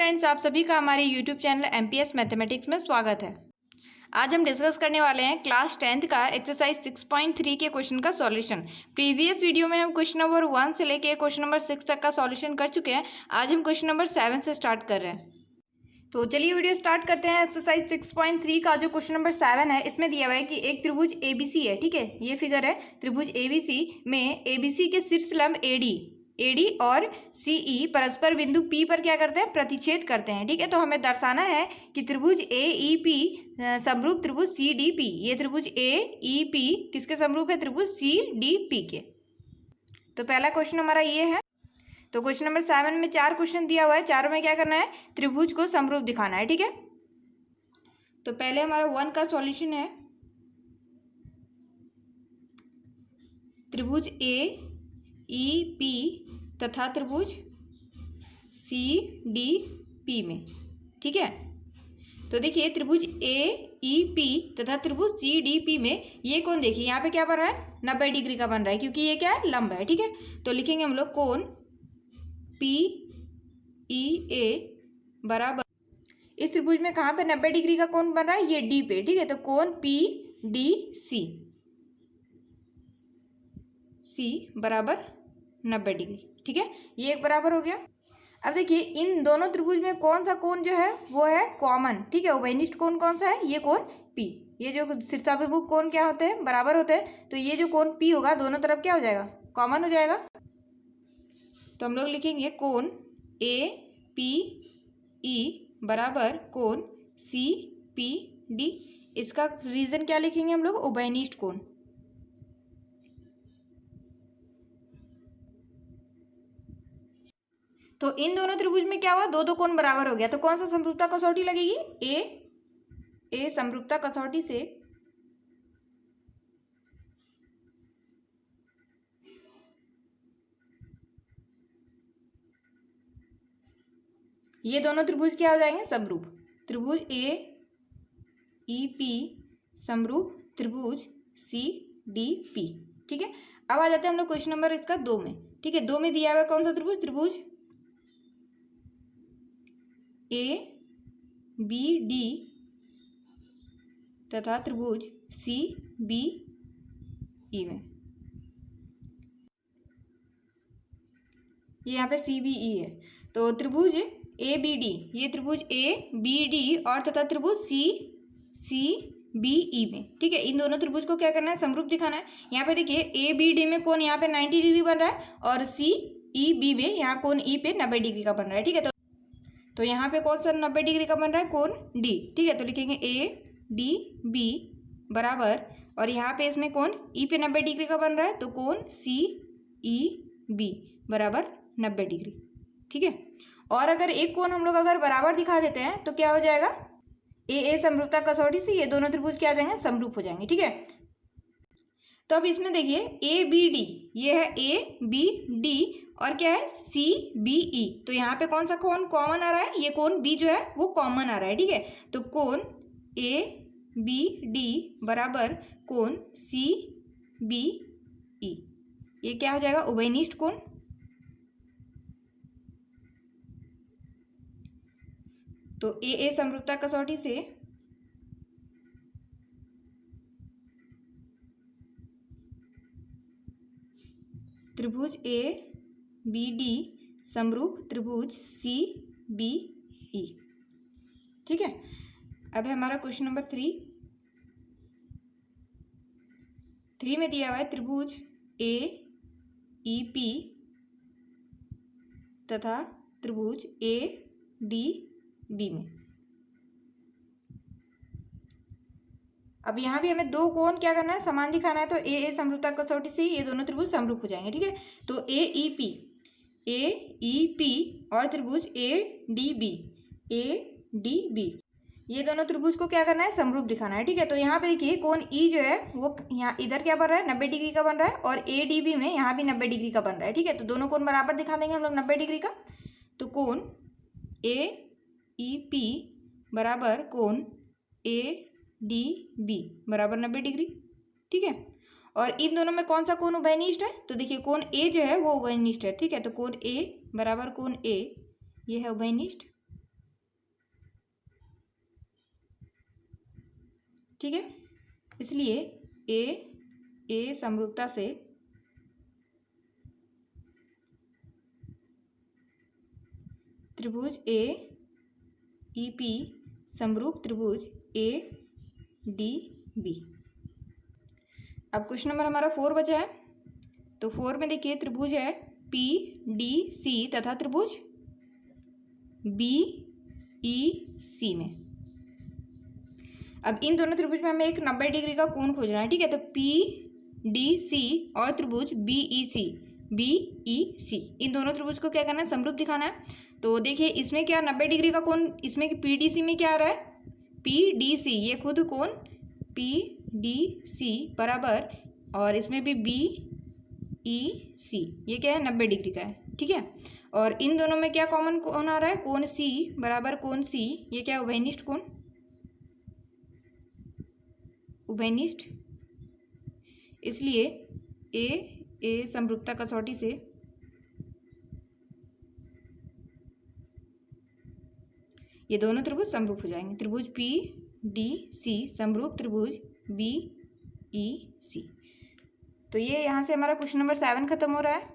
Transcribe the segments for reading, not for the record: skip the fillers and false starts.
Friends, आप सभी का हमारे यूट्यूब चैनल एमपीएस मैथमेटिक्स में स्वागत है। आज हम डिस्कस करने वाले हैं क्लास 10th का एक्सरसाइज 6.3 के क्वेश्चन का सॉल्यूशन। प्रीवियस वीडियो में हम क्वेश्चन नंबर 1 से लेके क्वेश्चन नंबर 6 तक का सॉल्यूशन कर चुके हैं। आज हम क्वेश्चन नंबर 7 से स्टार्ट कर रहे हैं। तो चलिए वीडियो स्टार्ट करते हैं। एक्सरसाइज 6.3 का जो क्वेश्चन नंबर 7 है, इसमें दिया हुआ है कि एक त्रिभुज एबीसी है। ठीक है, ये फिगर है त्रिभुज एबीसी में एबीसी के शीर्ष लंब एडी और सीई परस्पर बिंदु पी पर क्या करते हैं, प्रतिच्छेद करते हैं। ठीक है, तो हमें दर्शाना है कि त्रिभुज एईपी समरूप त्रिभुज सीडीपी। ये त्रिभुज एईपी किसके समरूप है, त्रिभुज सीडीपी के। तो पहला क्वेश्चन हमारा ये है। तो क्वेश्चन नंबर 7 में 4 क्वेश्चन दिया हुआ है, चारों में क्या करना है, त्रिभुज को समरूप दिखाना है। ठीक है, तो पहले हमारा 1 का सॉल्यूशन है। त्रिभुज एईपी तथा त्रिभुज सीडीपी में। ठीक है, तो देखिए त्रिभुज एईपी तथा त्रिभुज सीडीपी में ये कोण देखिए यहाँ पे क्या बन रहा है, 90 डिग्री का बन रहा है, क्योंकि ये क्या है, लंब है। ठीक है, तो लिखेंगे हम लोग कोण पी ई ए बराबर, इस त्रिभुज में कहाँ पे 90 डिग्री का कोण बन रहा है, ये डी पे। ठीक है, तो कोण पी डी सी बराबर 90 डिग्री। ठीक है, ये एक बराबर हो गया। अब देखिए इन दोनों त्रिभुज में कौन सा कोण जो है वो है कॉमन। ठीक है, उभयनिष्ठ कोण कौन सा है, ये कोण पी। ये जो शीर्षाभिमुख कोण क्या होते हैं, बराबर होते हैं, तो ये जो कोण पी होगा दोनों तरफ क्या हो जाएगा, कॉमन हो जाएगा। तो हम लोग लिखेंगे कोण ए पी ई बराबर कोण सी पी डी। इसका रीजन क्या लिखेंगे हम लोग, उभयनिष्ठ कोण। तो इन दोनों त्रिभुज में क्या हुआ, दो कोण बराबर हो गया। तो कौन सा समरूपता कसौटी लगेगी, ए समरूपता कसौटी से ये दोनों त्रिभुज क्या हो जाएंगे, समरूप। त्रिभुज ए ई पी समरूप त्रिभुज सी डी पी। ठीक है, अब आ जाते हैं हम लोग क्वेश्चन नंबर इसका 2 में। ठीक है, 2 में दिया हुआ है कौन सा त्रिभुज, त्रिभुज ए बी डी तथा त्रिभुज सी बी ई में। ये यहाँ पे सी बी ई है, तो त्रिभुज ए बी डी, ये त्रिभुज ए बी डी और तथा त्रिभुज सी बी ई में। ठीक है, इन दोनों त्रिभुज को क्या करना है, समरूप दिखाना है। यहाँ पे देखिए ए बी डी में कोण यहाँ पे 90 डिग्री बन रहा है और सी ई बी में यहाँ कोण ई पे 90 डिग्री का बन रहा है। ठीक है, तो यहाँ पे कौन सा 90 डिग्री का बन रहा है, कोण डी। ठीक है, तो लिखेंगे ए डी बी बराबर, और यहाँ पे इसमें कोण ई पे 90 डिग्री का बन रहा है, तो कोण सी ई बी बराबर 90 डिग्री। ठीक है, और अगर एक कोण हम लोग अगर बराबर दिखा देते हैं तो क्या हो जाएगा, ए समरूपता कसौटी से ये दोनों त्रिभुज क्या हो जाएंगे, समरूप हो जाएंगे। ठीक है, तो अब इसमें देखिए ए बी डी, ये है ए बी डी और क्या है, सी बी ई। तो यहाँ पे कौन सा कोण कॉमन आ रहा है, ये कोण बी जो है वो कॉमन आ रहा है। ठीक है, तो कोण ए बी डी बराबर कोण सी बी ई, ये क्या हो जाएगा, उभयनिष्ठ कोण। तो ए समरूपता कसौटी से त्रिभुज ए बी डी समरूप त्रिभुज सी बी ई। ठीक है, अब है हमारा क्वेश्चन नंबर 3 में दिया हुआ है त्रिभुज ए ई पी तथा त्रिभुज ए डी बी में। अब यहाँ भी हमें दो कोण क्या करना है, समान दिखाना है। तो ए समरूपता कसौटी से ये दोनों त्रिभुज समरूप हो जाएंगे। ठीक है, तो ए ई पी और त्रिभुज ए डी बी ये दोनों त्रिभुज को क्या करना है, समरूप दिखाना है। ठीक है, तो यहाँ पे देखिए कोण ई जो है वो यहाँ इधर क्या बन रहा है, 90 डिग्री का बन रहा है, और ए डी बी में यहाँ भी 90 डिग्री का बन रहा है। ठीक है, तो दोनों कोण बराबर दिखा देंगे हम लोग 90 डिग्री का। तो कोण ए ई पी बराबर कोण ए डी बी बराबर 90 डिग्री। ठीक है, और इन दोनों में कौन सा कोण उभयनिष्ठ है, तो देखिए कोण ए जो है वो उभयनिष्ठ है। ठीक है, तो कोण ए बराबर कोण ए, ये है उभयनिष्ठ। ठीक है, इसलिए ए समरूपता से त्रिभुज ए ई पी समरूप त्रिभुज ए डी बी। अब क्वेश्चन नंबर हमारा 4 बचा है। तो 4 में देखिए त्रिभुज है पी डी सी तथा त्रिभुज बी ई सी में। अब इन दोनों त्रिभुज में हमें एक 90 डिग्री का कोण खोजना है, ठीक है। तो पी डी सी और त्रिभुज बी ई सी इन दोनों त्रिभुज को क्या करना है, समरूप दिखाना है। तो देखिए इसमें क्या 90 डिग्री का कोण, इसमें पी डी सी में क्या आ रहा है, पी डी सी, ये खुद कोण पी डी सी बराबर, और इसमें भी बी ई सी, ये क्या है 90 डिग्री का है, ठीक है। और इन दोनों में क्या कॉमन कोण आ रहा है, कोण सी बराबर कोण सी, ये क्या है उभयनिष्ठ कोण, उभयनिष्ठ। इसलिए ए समरूपता कसौटी से ये दोनों त्रिभुज समरूप हो जाएंगे। त्रिभुज पी डी सी समरूप त्रिभुज बी ई सी। तो ये यहाँ से हमारा क्वेश्चन नंबर 7 खत्म हो रहा है।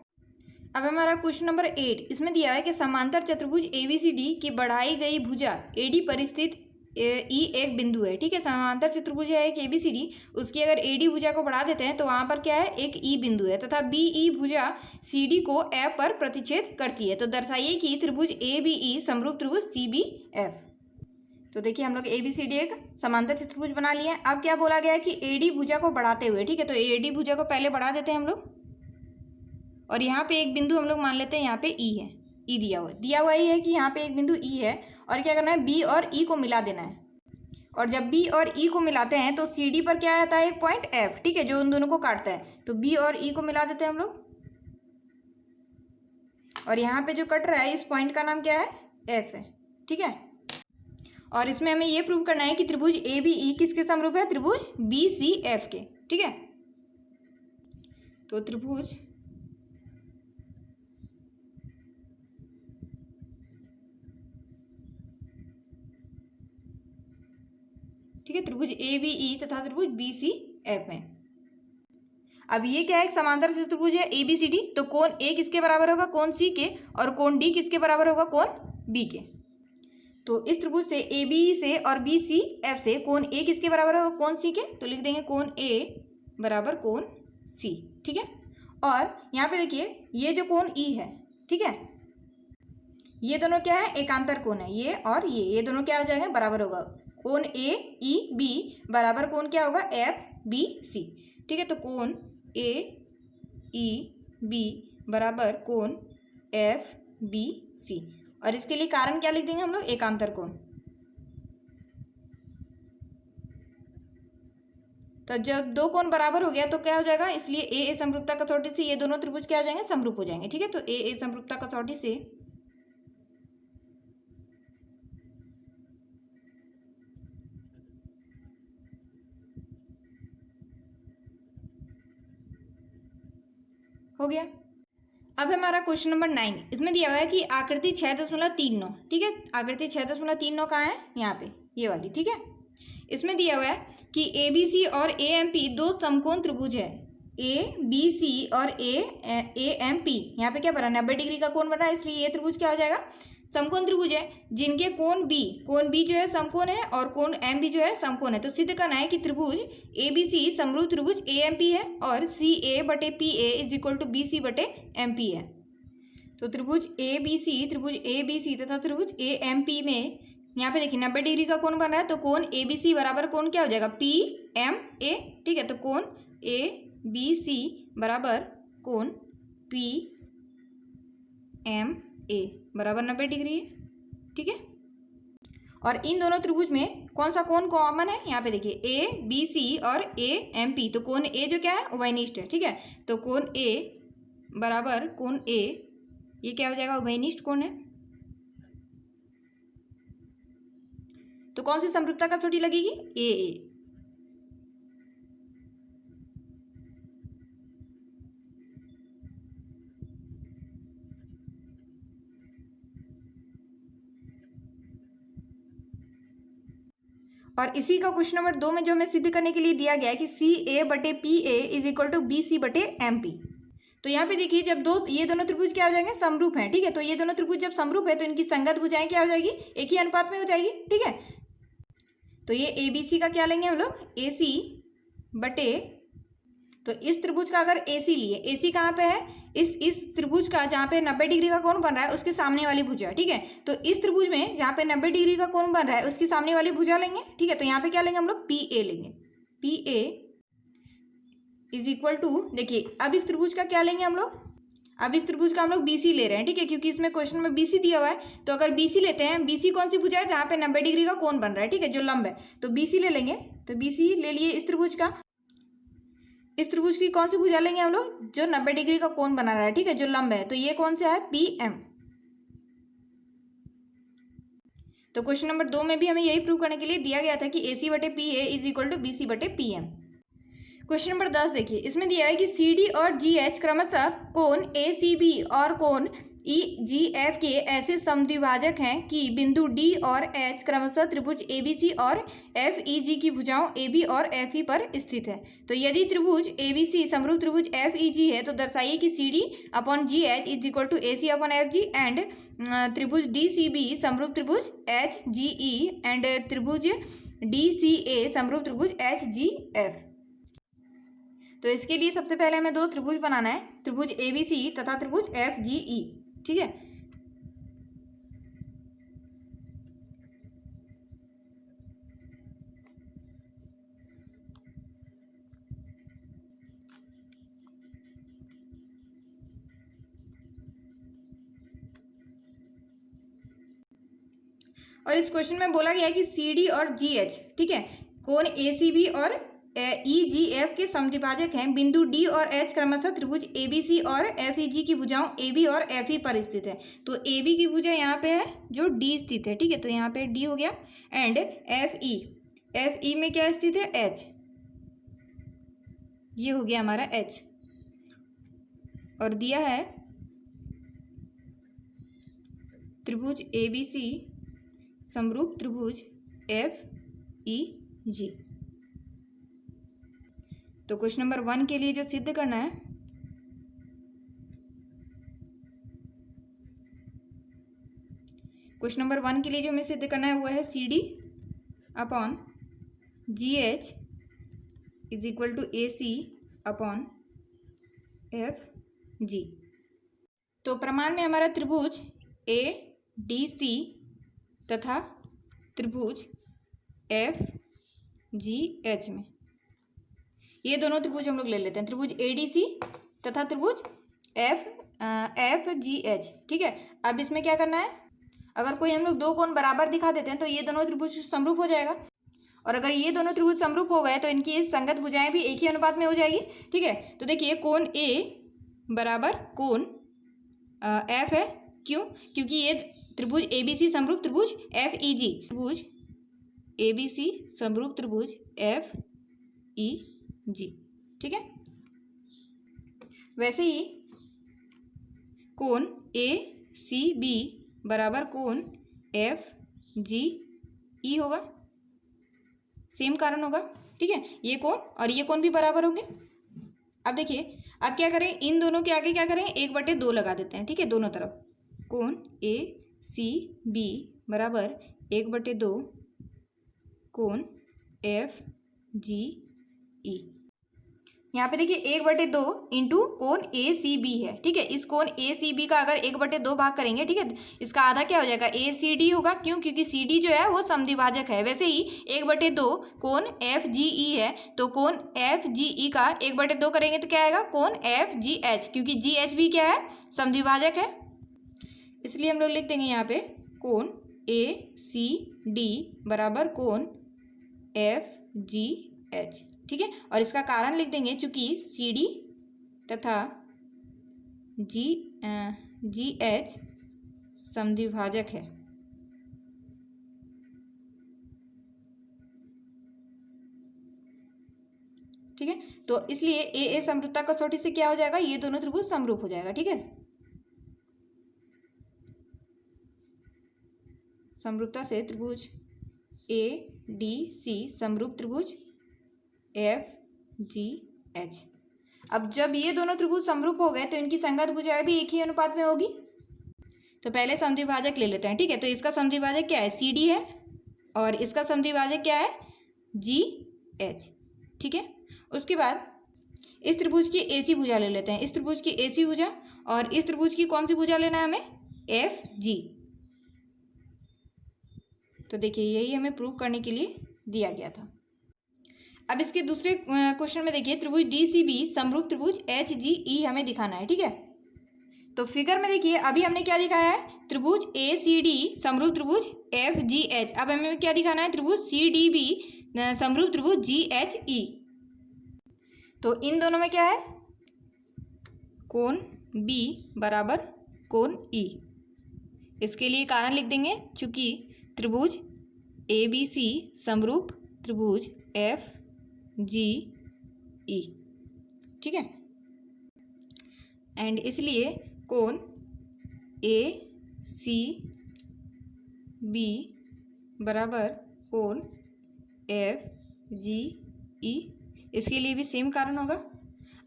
अब हमारा क्वेश्चन नंबर 8, इसमें दिया है कि समांतर चतुर्भुज एबीसीडी की बढ़ाई गई भुजा एडी पर स्थित ई एक बिंदु है, ठीक है। समांतर चतुर्भुज है एक एबीसीडी, उसकी अगर एडी भुजा को बढ़ा देते हैं तो वहां पर क्या है, एक ई बिंदु है तथा बीई भुजा सीडी को एफ पर प्रतिच्छेद करती है। तो दर्शाइए कि त्रिभुज ए बी ई समरूप त्रिभुज सी बी एफ। तो देखिए हम लोग ए बी सी डी एक समांतर चतुर्भुज बना लिए हैं। अब क्या बोला गया है कि एडी भुजा को बढ़ाते हुए, ठीक है। तो एडी भुजा को पहले बढ़ा देते हैं हम लोग, और यहाँ पे एक बिंदु हम लोग मान लेते हैं, यहाँ पे ई है, ई दिया हुआ ही है कि यहाँ पे एक बिंदु ई है, और क्या करना है, बी और ई को मिला देना है। और जब बी और ई को मिलाते हैं तो सी डी पर क्या आता है, एक पॉइंट एफ, ठीक है, जो उन दोनों को काटता है। तो बी और ई को मिला देते हैं हम लोग, और यहाँ पे जो कट रहा है इस पॉइंट का नाम क्या है, एफ है, ठीक है। और इसमें हमें ये प्रूव करना है कि त्रिभुज ए बी ई किसके समरूप है, त्रिभुज बी सी एफ के, ठीक है। तो त्रिभुज ठीक है, त्रिभुज ए बी ई तथा त्रिभुज बी सी एफ में। अब ये क्या है, एक समांतर चतुर्भुज है ए बी सी डी। तो कोण ए किसके बराबर होगा, कोण सी के, और कोण डी किसके बराबर होगा, कोण बी के। तो इस त्रिभुज से ए बी से और बी सी एफ से कोण ए किसके बराबर होगा, कोण सी के। तो लिख देंगे कोण ए बराबर कोण सी, ठीक है। और यहाँ पे देखिए ये जो कोण ई है, ठीक है, ये दोनों क्या है, एकांतर कोण है, ये और ये दोनों क्या हो जाएंगे, बराबर होगा। कोण ए ई बी बराबर कोण क्या होगा, एफ बी सी, ठीक है। तो कोण ए ई बी बराबर कोण एफ बी सी, और इसके लिए कारण क्या लिख देंगे हम लोग, एकांतर कोण। तो जब दो कोण बराबर हो गया तो क्या हो जाएगा, इसलिए ए समरूपता कसौटी से ये दोनों त्रिभुज क्या हो जाएंगे, समरूप हो जाएंगे, ठीक है। तो ए समरूपता कसौटी से हो गया। अब हमारा क्वेश्चन नंबर 9, इसमें दिया हुआ है कि आकृति 6.39, ठीक है। आकृति 6.39 कहाँ है, यहाँ पे ये वाली, ठीक है। इसमें दिया हुआ है कि ए बी सी और ए एम पी दो समकोण त्रिभुज है, ए बी सी और ए एम पी। यहाँ पे क्या बना, 90 डिग्री का कोण बना है, इसलिए ये त्रिभुज क्या हो जाएगा, समकोण त्रिभुज है, जिनके कोण बी जो है समकोण है और कोण एम बी जो है समकोण है। तो सिद्ध करना है कि त्रिभुज ए बी सी समरूप त्रिभुज ए एम पी है, और सी ए बटे P A is equal to B C बटे एम पी है। तो त्रिभुज ए बी सी तथा त्रिभुज ए एम पी में यहाँ पे देखिए 90 डिग्री का कोण बन रहा है। तो कोण ए बी सी बराबर कोण क्या हो जाएगा, पी एम ए, ठीक है। तो कोण ए बी सी बराबर कोण पी एम ए बराबर 90 डिग्री है, ठीक है। और इन दोनों त्रिभुज में कौन सा कोण कॉमन है, यहाँ पे देखिए ए बी सी और ए एम पी। तो कोण ए जो क्या है, उभयनिष्ठ है, ठीक है। तो कोण ए बराबर कोण ए, ये क्या हो जाएगा, उभयनिष्ठ कोण है। तो कौन सी समरूपता कसौटी लगेगी, ए। और इसी का क्वेश्चन नंबर 2 में जो हमें सिद्ध करने के लिए दिया गया है कि CA/PA is equal to BC/MP। तो यहाँ पे देखिए जब ये दोनों त्रिभुज क्या हो जाएंगे, समरूप हैं, ठीक है। तो ये दोनों त्रिभुज जब समरूप है तो इनकी संगत भुजाएं क्या हो जाएगी, एक ही अनुपात में हो जाएगी, ठीक है। तो ये ABC का क्या लेंगे हम लोग, AC/, तो इस त्रिभुज का अगर AC लिए, AC कहाँ पे है, इस त्रिभुज का जहाँ पे 90 डिग्री का कोण बन रहा है उसके सामने वाली भुजा, ठीक है। तो इस त्रिभुज में जहाँ पे 90 डिग्री का कोण बन रहा है उसकी सामने वाली भुजा लेंगे, ठीक है। तो यहाँ पे क्या लेंगे हम लोग, PA लेंगे। PA इज इक्वल टू, देखिए अब इस त्रिभुज का क्या लेंगे हम लोग, अब इस त्रिभुज का हम लोग BC ले रहे हैं, ठीक है, क्योंकि इसमें क्वेश्चन में BC दिया हुआ है। तो अगर BC लेते हैं, BC कौन सी भुजा है, जहाँ पे 90 डिग्री का कोण बन रहा है, ठीक है, जो लंब है, तो BC ले लेंगे। तो BC ले लिए इस त्रिभुज का, इस त्रिभुज की कौन सी भुजा लेंगे हम लोग, जो 90 डिग्री का कोण बना रहा है, ठीक है, जो लंब है, तो ये कौन सा है, PM। तो क्वेश्चन नंबर 2 में भी हमें यही प्रूव करने के लिए दिया गया था कि AC/PA is equal to BC/PM। Question number 10 देखिए, इसमें दिया है कि CD और GH क्रमशः कोण ACB और कोण EGF के ऐसे समद्विभाजक हैं कि बिंदु D और H क्रमशः त्रिभुज ABC और FEG की भुजाओं AB और FE पर स्थित है। तो यदि त्रिभुज ABC समरूप त्रिभुज FEG है तो दर्शाइए कि CD/GH is equal to AC/FG and त्रिभुज DCB समरूप त्रिभुज HGE एंड त्रिभुज DCA समरूप त्रिभुज HGF। तो इसके लिए सबसे पहले हमें दो त्रिभुज बनाना है, त्रिभुज ABC तथा त्रिभुज FGE, ठीक है। और इस क्वेश्चन में बोला गया है कि CD और GH, ठीक है, कोण ACB और EGF के समद्विभाजक हैं, बिंदु D और H क्रमशः त्रिभुज ABC और FEG की भुजाओं AB और FE पर स्थित है। तो AB की भुजा यहाँ पे है जो D स्थित है, ठीक है, तो यहाँ पे D हो गया एंड FE में क्या स्थित है, H, ये हो गया हमारा H। और दिया है त्रिभुज ABC समरूप त्रिभुज FEG। तो क्वेश्चन नंबर 1 के लिए जो सिद्ध करना है, क्वेश्चन नंबर 1 के लिए जो हमें सिद्ध करना है वो है CD/GH is equal to AC/FG। तो प्रमाण में हमारा त्रिभुज ADC तथा त्रिभुज FGH में, ये दोनों त्रिभुज हम लोग ले लेते हैं, त्रिभुज ADC तथा त्रिभुज FGH, ठीक है। अब इसमें क्या करना है, अगर कोई हम लोग दो कोण बराबर दिखा देते हैं तो ये दोनों त्रिभुज समरूप हो जाएगा, और अगर ये दोनों त्रिभुज समरूप हो गए तो इनकी संगत भुजाएं भी एक ही अनुपात में हो जाएगी, ठीक है। तो देखिए कोण A बराबर कोण F है, क्यों, क्योंकि ये त्रिभुज ABC समरूप त्रिभुज FEG, त्रिभुज ABC समरूप त्रिभुज FEG, ठीक है। वैसे ही कोण ACB बराबर कोण FGE होगा, सेम कारण होगा, ठीक है। ये कोण और ये कोण भी बराबर होंगे। अब देखिए, अब क्या करें, इन दोनों के आगे क्या करें, 1/2 लगा देते हैं, ठीक है, दोनों तरफ। कोण ACB बराबर 1/2 कोण FGE। यहाँ पे देखिए 1/2 इंटू कोण ACB है, ठीक है। इस कोण ACB का अगर 1/2 भाग करेंगे, ठीक है, इसका आधा क्या हो जाएगा, ACD होगा, क्यों, क्योंकि CD जो है वो समद्विभाजक है। वैसे ही 1/2 कोण FGE है, तो कोण FGE का 1/2 करेंगे तो क्या आएगा, कोण FGH, क्योंकि GH भी क्या है, समद्विभाजक है, इसलिए हम लोग लिख देंगे यहाँ पे कोण ACD बराबर कोण FGH, ठीक है। और इसका कारण लिख देंगे, चूंकि CD तथा GH समद्विभाजक है, ठीक है। तो इसलिए AA समरूपता कसौटी से क्या हो जाएगा, ये दोनों त्रिभुज समरूप हो जाएगा, ठीक है। समरूपता से त्रिभुज ADC समरूप त्रिभुज FGH। अब जब ये दोनों त्रिभुज समरूप हो गए तो इनकी संगत भुजाएं भी एक ही अनुपात में होगी। तो पहले समद्विभाजक ले लेते हैं, ठीक है। तो इसका समद्विभाजक क्या है, CD है, और इसका समद्विभाजक क्या है, GH, ठीक है। उसके बाद इस त्रिभुज की AC भुजा ले लेते हैं, इस त्रिभुज की AC भुजा, और इस त्रिभुज की कौन सी भुजा लेना है हमें, FG। तो देखिए यही हमें प्रूव करने के लिए दिया गया था। अब इसके दूसरे क्वेश्चन में देखिए, त्रिभुज DCB समरूप त्रिभुज HGE हमें दिखाना है, ठीक है। तो फिगर में देखिए अभी हमने क्या दिखाया है, त्रिभुज ACD समरूप त्रिभुज FGH। अब हमें क्या दिखाना है, त्रिभुज CDB समरूप त्रिभुज GHE। तो इन दोनों में क्या है, कोण B बराबर कोण E। इसके लिए कारण लिख देंगे, चूंकि त्रिभुज ABC समरूप त्रिभुज FGE, ठीक है। एंड इसलिए कोण ACB बराबर कोण FGE। इसके लिए भी सेम कारण होगा।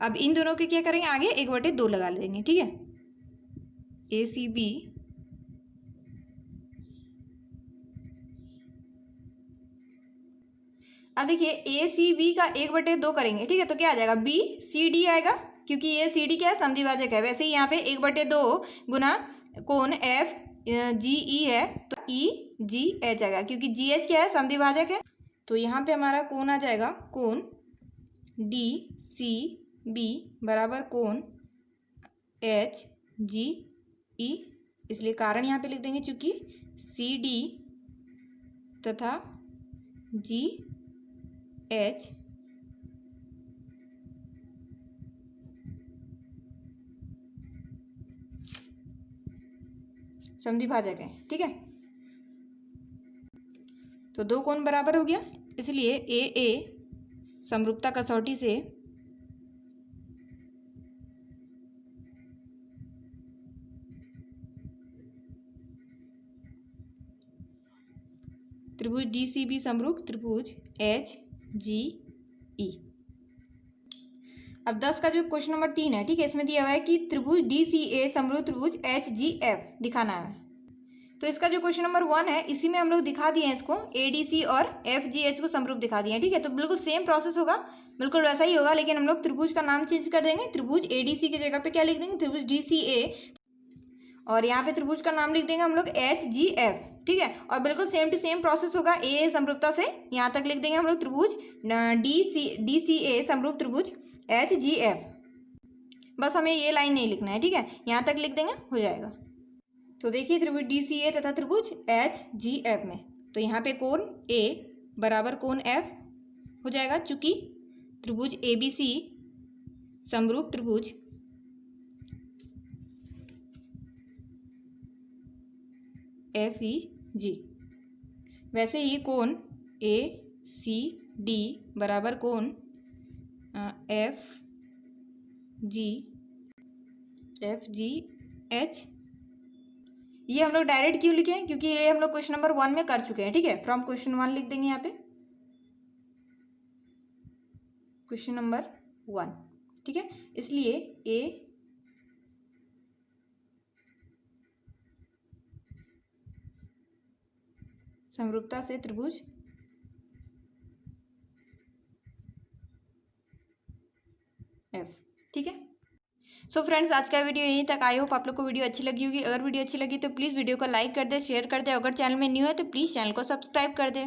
अब इन दोनों के क्या करेंगे, आगे 1/2 लगा लेंगे, ठीक है। ACB अब देखिए ACB का 1/2 करेंगे, ठीक है। तो क्या आ जाएगा, BCD आएगा, क्योंकि ये CD क्या है, समद्विभाजक है। वैसे ही यहाँ पे 1/2 गुना कोण FGE है तो EGH आएगा, क्योंकि GH क्या है, समद्विभाजक है। तो यहाँ पे हमारा कोण आ जाएगा, कोण DCB बराबर कोण HGE। इसलिए कारण यहाँ पे लिख देंगे, चूंकि CD तथा GH समद्विभाजक है, ठीक है। तो दो कोण बराबर हो गया, इसलिए AA समरूपता कसौटी से त्रिभुज DCB समरूप त्रिभुज HGE। अब 10 का जो क्वेश्चन नंबर 3 है, ठीक है, इसमें दिया हुआ है कि त्रिभुज DCA समरूप त्रिभुज HGF दिखाना है। तो इसका जो क्वेश्चन नंबर 1 है, इसी में हम लोग दिखा दिए हैं इसको, ADC और FGH को समरूप दिखा दिए हैं, ठीक है। तो बिल्कुल सेम प्रोसेस होगा, बिल्कुल वैसा ही होगा, लेकिन हम लोग त्रिभुज का नाम चेंज कर देंगे। त्रिभुज ADC की जगह पे क्या लिख देंगे, त्रिभुज DCA, और यहाँ पे त्रिभुज का नाम लिख देंगे हम लोग HGF, ठीक है। और बिल्कुल सेम टू सेम प्रोसेस होगा, AA समरूपता से यहाँ तक लिख देंगे हम लोग त्रिभुज DCA समरूप त्रिभुज HGF। बस हमें ये लाइन नहीं लिखना है, ठीक है, यहाँ तक लिख देंगे, हो जाएगा। तो देखिए त्रिभुज DCA तथा त्रिभुज HGF में, तो यहाँ पे कोण A बराबर कोण F हो जाएगा, चूंकि त्रिभुज ABC समरूप त्रिभुज FEG। वैसे ही कोण ACD बराबर कोण FGH। ये हम लोग डायरेक्ट क्यों लिखे हैं, क्योंकि ये हम लोग क्वेश्चन नंबर 1 में कर चुके हैं, ठीक है। फ्रॉम क्वेश्चन 1 लिख देंगे यहाँ पे, क्वेश्चन नंबर 1, ठीक है। इसलिए A समरूपता से त्रिभुज F, ठीक है। सो फ्रेंड्स, आज का वीडियो यहीं तक। आई होप आप लोग को वीडियो अच्छी लगी होगी। अगर वीडियो अच्छी लगी तो प्लीज़ वीडियो को लाइक कर दे, शेयर कर दे। अगर चैनल में न्यू है तो प्लीज़ चैनल को सब्सक्राइब कर दे।